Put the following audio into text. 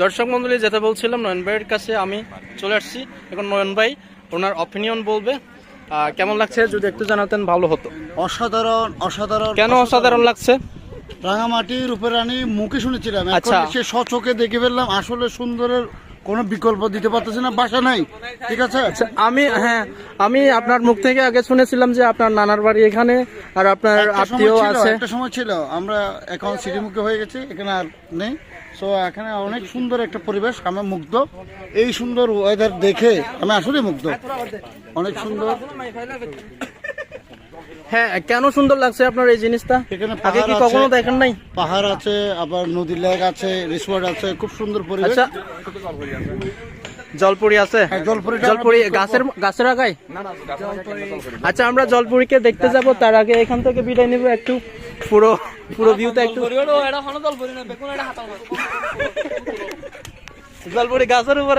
দর্শক মন্ডলী, যেটা বলছিলাম, নয়ন ভাইয়ের কাছে আমি চলে আসছি। এখন নয়ন ভাই ওনার অপিনিয়ন বলবে। কেমন লাগছে যদি একটু জানাতেন ভালো হতো। অসাধারণ অসাধারণ। কেন অসাধারণ লাগছে? রাঙামাটি রূপের রানী মুখে শুনেছিলাম, আচ্ছা। এখন সে স্বচোখে দেখে ফেললাম। আসলে সুন্দরের কোনো বিকল্প দিতে পারতেছি না, বাসা নাই। ঠিক আছে। আমি আপনার মুখ থেকে আগে শুনেছিলাম যে আপনার নানার বাড়ি এখানে আর আপনার আত্মীয় আছে। একটা সময় ছিল, আমরা এখন সিটিমুখী হয়ে গেছি, এখানে আর নেই। সো এখানে অনেক সুন্দর একটা পরিবেশ, আমি মুগ্ধ। এই সুন্দর ওয়েদার দেখে আমি আসলে মুগ্ধ, অনেক সুন্দর। হ্যাঁ, কেন সুন্দর লাগছে আপনার এই জিনিসটা? এখানে আগে কি কখনো দেখেন নাই? পাহাড় আছে, আবার নদী লেক আছে, রিসোর্ট আছে, খুব সুন্দর পরিবেশ। আচ্ছা, জলপুরি আছে? জলপুরি গাছের আগায়? আচ্ছা, আমরা জলপুরিকে দেখতে যাব, তার আগে এখান থেকে বিদায় নিব। একটু পুরো ভিউটা একটু। জলপুরি গাছের উপরে।